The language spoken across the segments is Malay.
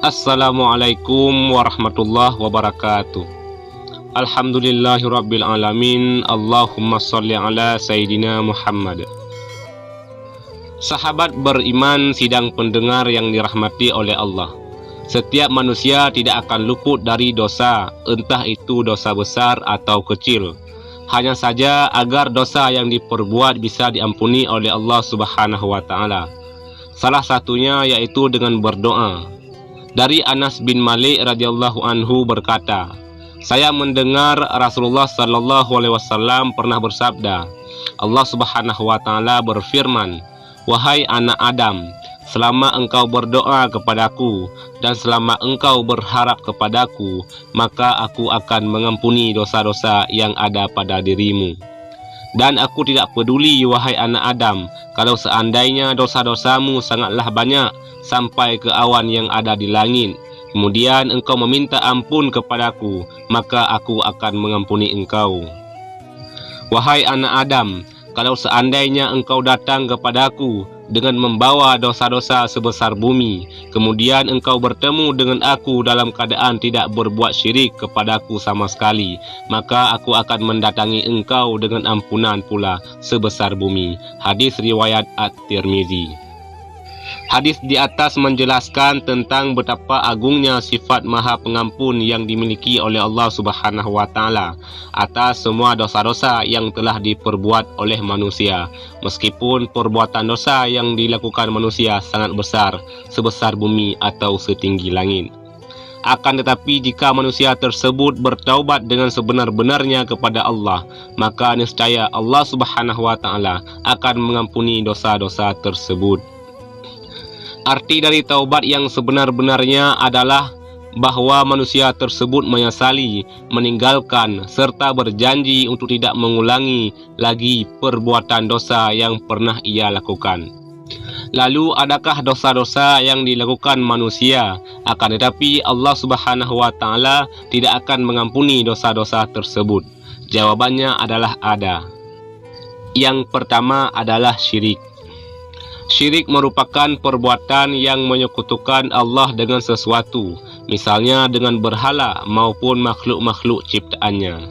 Assalamualaikum warahmatullahi wabarakatuh. Alhamdulillahirabbil alamin. Allahumma shalli ala sayidina Muhammad. Sahabat beriman, sidang pendengar yang dirahmati oleh Allah. Setiap manusia tidak akan luput dari dosa, entah itu dosa besar atau kecil. Hanya saja agar dosa yang diperbuat bisa diampuni oleh Allah Subhanahu wa taala. Salah satunya yaitu dengan berdoa. Dari Anas bin Malik radhiyallahu anhu berkata, saya mendengar Rasulullah sallallahu alaihi wasallam pernah bersabda, Allah Subhanahu wa taala berfirman, wahai anak Adam, selama engkau berdoa kepadaku dan selama engkau berharap kepadaku, maka aku akan mengampuni dosa-dosa yang ada pada dirimu. Dan aku tidak peduli, wahai anak Adam, kalau seandainya dosa-dosamu sangatlah banyak sampai ke awan yang ada di langit, kemudian engkau meminta ampun kepadaku, maka aku akan mengampuni engkau. Wahai anak Adam, kalau seandainya engkau datang kepadaku dengan membawa dosa-dosa sebesar bumi, kemudian engkau bertemu dengan aku dalam keadaan tidak berbuat syirik kepadaku sama sekali, maka aku akan mendatangi engkau dengan ampunan pula sebesar bumi. Hadis riwayat At-Tirmizi. Hadis di atas menjelaskan tentang betapa agungnya sifat Maha Pengampun yang dimiliki oleh Allah Subhanahu wa taala atas semua dosa-dosa yang telah diperbuat oleh manusia, meskipun perbuatan dosa yang dilakukan manusia sangat besar, sebesar bumi atau setinggi langit. Akan tetapi jika manusia tersebut bertaubat dengan sebenar-benarnya kepada Allah, maka niscaya Allah Subhanahu wa taala akan mengampuni dosa-dosa tersebut. Arti dari taubat yang sebenar-benarnya adalah bahwa manusia tersebut menyesali, meninggalkan, serta berjanji untuk tidak mengulangi lagi perbuatan dosa yang pernah ia lakukan. Lalu adakah dosa-dosa yang dilakukan manusia, akan tetapi Allah Subhanahu wa taala tidak akan mengampuni dosa-dosa tersebut? Jawabannya adalah ada. Yang pertama adalah syirik. Syirik merupakan perbuatan yang menyekutukan Allah dengan sesuatu, misalnya dengan berhala maupun makhluk-makhluk ciptaannya.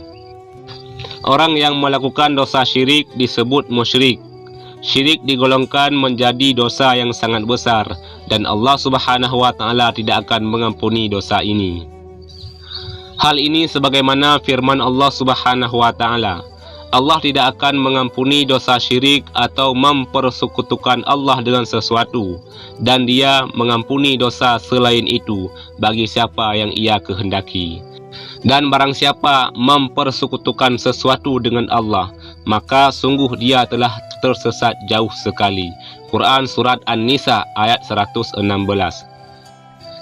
Orang yang melakukan dosa syirik disebut musyrik. Syirik digolongkan menjadi dosa yang sangat besar, dan Allah Subhanahu wa taala tidak akan mengampuni dosa ini. Hal ini sebagaimana firman Allah Subhanahu wa taala, Allah tidak akan mengampuni dosa syirik atau mempersekutukan Allah dengan sesuatu, dan Dia mengampuni dosa selain itu bagi siapa yang Ia kehendaki. Dan barang siapa mempersekutukan sesuatu dengan Allah, maka sungguh dia telah tersesat jauh sekali. Quran Surat An-Nisa ayat 116.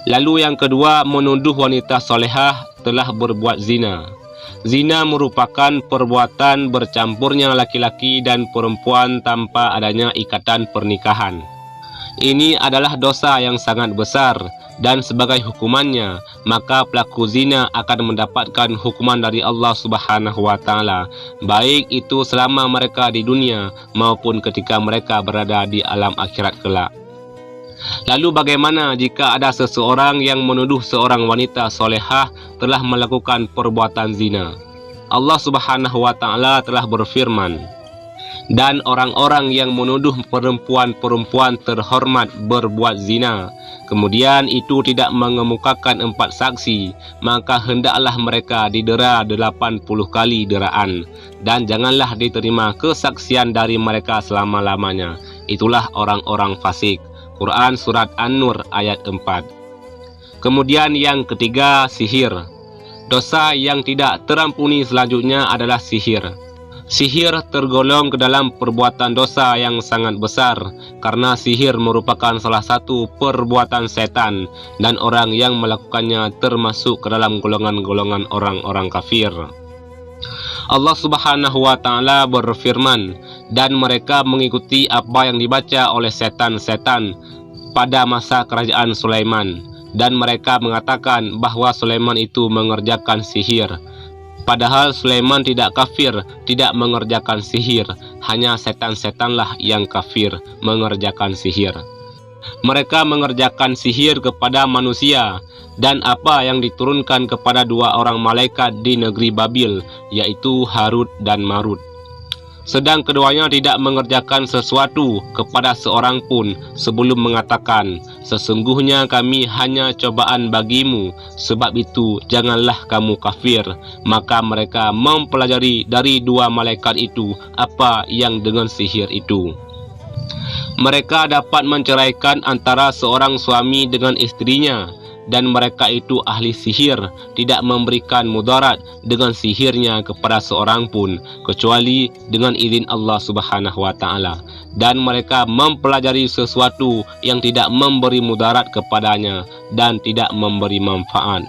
Lalu yang kedua, menuduh wanita solehah telah berbuat zina. Zina merupakan perbuatan bercampurnya laki-laki dan perempuan tanpa adanya ikatan pernikahan. Ini adalah dosa yang sangat besar, dan sebagai hukumannya, maka pelaku zina akan mendapatkan hukuman dari Allah Subhanahu wa taala, baik itu selama mereka di dunia maupun ketika mereka berada di alam akhirat kelak. Lalu bagaimana jika ada seseorang yang menuduh seorang wanita solehah telah melakukan perbuatan zina? Allah Subhanahu wa taala telah berfirman, dan orang-orang yang menuduh perempuan-perempuan terhormat berbuat zina, kemudian itu tidak mengemukakan 4 saksi, maka hendaklah mereka didera 80 kali deraan, dan janganlah diterima kesaksian dari mereka selama-lamanya. Itulah orang-orang fasik. Quran Surat An-Nur ayat 4. Kemudian yang ketiga, sihir. Dosa yang tidak terampuni selanjutnya adalah sihir. Sihir tergolong ke dalam perbuatan dosa yang sangat besar, karena sihir merupakan salah satu perbuatan setan, dan orang yang melakukannya termasuk ke dalam golongan-golongan orang-orang kafir. Allah Subhanahu wa taala berfirman, dan mereka mengikuti apa yang dibaca oleh setan-setan pada masa kerajaan Sulaiman, dan mereka mengatakan bahwa Sulaiman itu mengerjakan sihir. Padahal Sulaiman tidak kafir, tidak mengerjakan sihir, hanya setan-setanlah yang kafir mengerjakan sihir. Mereka mengerjakan sihir kepada manusia dan apa yang diturunkan kepada dua orang malaikat di negeri Babil, yaitu Harut dan Marut. Sedang keduanya tidak mengerjakan sesuatu kepada seorang pun sebelum mengatakan, sesungguhnya kami hanya cobaan bagimu, sebab itu janganlah kamu kafir. Maka mereka mempelajari dari dua malaikat itu apa yang dengan sihir itu. Mereka dapat menceraikan antara seorang suami dengan istrinya, dan mereka itu ahli sihir, tidak memberikan mudarat dengan sihirnya kepada seorang pun kecuali dengan izin Allah Subhanahu wa taala, dan mereka mempelajari sesuatu yang tidak memberi mudarat kepadanya dan tidak memberi manfaat.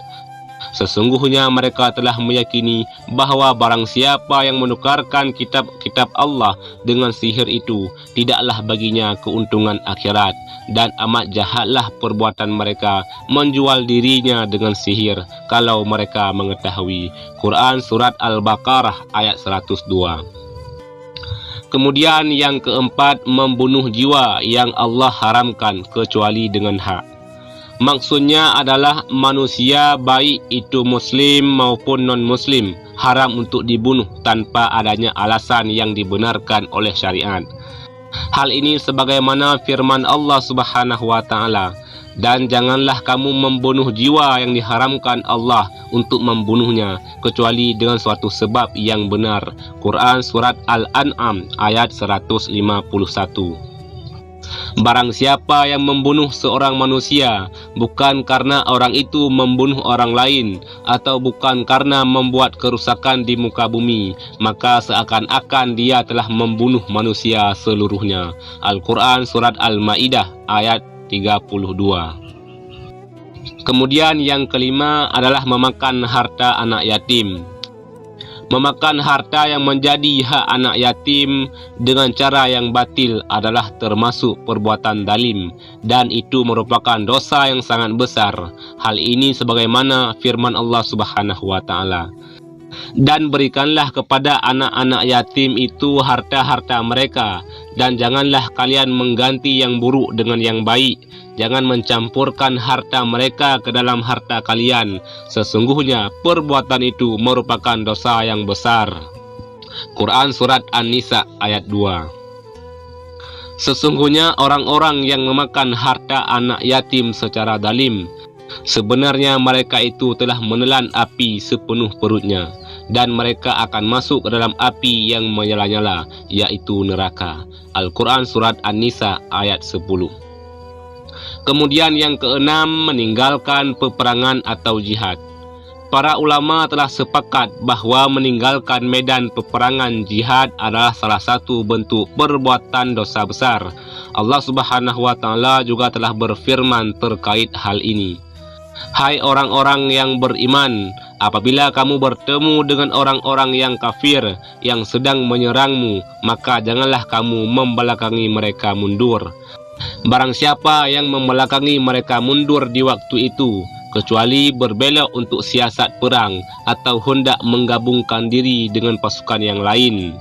Sesungguhnya mereka telah meyakini bahawa barang siapa yang menukarkan kitab-kitab Allah dengan sihir itu, tidaklah baginya keuntungan akhirat, dan amat jahatlah perbuatan mereka menjual dirinya dengan sihir kalau mereka mengetahui. Quran Surat Al-Baqarah ayat 102. Kemudian yang keempat, membunuh jiwa yang Allah haramkan kecuali dengan hak. Maksudnya adalah manusia baik itu muslim maupun non-muslim haram untuk dibunuh tanpa adanya alasan yang dibenarkan oleh syariat. Hal ini sebagaimana firman Allah Subhanahu wa taala, dan janganlah kamu membunuh jiwa yang diharamkan Allah untuk membunuhnya kecuali dengan suatu sebab yang benar. Quran Surat Al-An'am ayat 151. Barang siapa yang membunuh seorang manusia bukan karena orang itu membunuh orang lain atau bukan karena membuat kerusakan di muka bumi, maka seakan-akan dia telah membunuh manusia seluruhnya. Al-Quran Surat Al-Ma'idah ayat 32. Kemudian yang kelima adalah memakan harta anak yatim. Memakan harta yang menjadi hak anak yatim dengan cara yang batil adalah termasuk perbuatan zalim, dan itu merupakan dosa yang sangat besar. Hal ini sebagaimana firman Allah Subhanahu wa taala, dan berikanlah kepada anak-anak yatim itu harta-harta mereka, dan janganlah kalian mengganti yang buruk dengan yang baik. Jangan mencampurkan harta mereka ke dalam harta kalian. Sesungguhnya perbuatan itu merupakan dosa yang besar. Quran Surat An-Nisa ayat 2. Sesungguhnya orang-orang yang memakan harta anak yatim secara zalim, sebenarnya mereka itu telah menelan api sepenuh perutnya, dan mereka akan masuk ke dalam api yang menyala-nyala, yaitu neraka. Al-Quran Surat An-Nisa ayat 10. Kemudian yang keenam, meninggalkan peperangan atau jihad. Para ulama telah sepakat bahawa meninggalkan medan peperangan jihad adalah salah satu bentuk perbuatan dosa besar. Allah Subhanahu wa taala juga telah berfirman terkait hal ini. Hai orang-orang yang beriman, apabila kamu bertemu dengan orang-orang yang kafir yang sedang menyerangmu, maka janganlah kamu membelakangi mereka mundur. Barang siapa yang membelakangi mereka mundur di waktu itu, kecuali berbelok untuk siasat perang atau hendak menggabungkan diri dengan pasukan yang lain,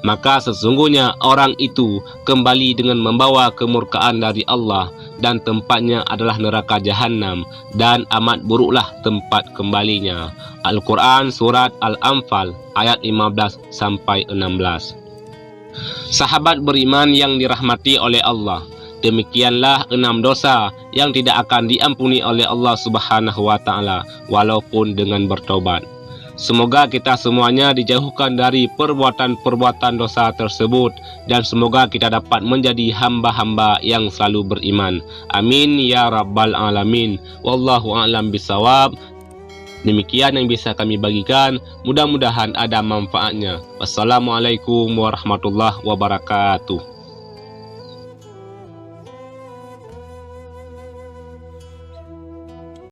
maka sesungguhnya orang itu kembali dengan membawa kemurkaan dari Allah, dan tempatnya adalah neraka jahanam, dan amat buruklah tempat kembalinya. Al-Quran Surat Al-Anfal ayat 15-16. Sahabat beriman yang dirahmati oleh Allah, demikianlah 6 dosa yang tidak akan diampuni oleh Allah Subhanahu wa taala walaupun dengan bertobat. Semoga kita semuanya dijauhkan dari perbuatan-perbuatan dosa tersebut, dan semoga kita dapat menjadi hamba-hamba yang selalu beriman. Amin ya rabbal alamin. Wallahu a'lam bisawab. Demikian yang bisa kami bagikan, mudah-mudahan ada manfaatnya. Wassalamualaikum warahmatullahi wabarakatuh.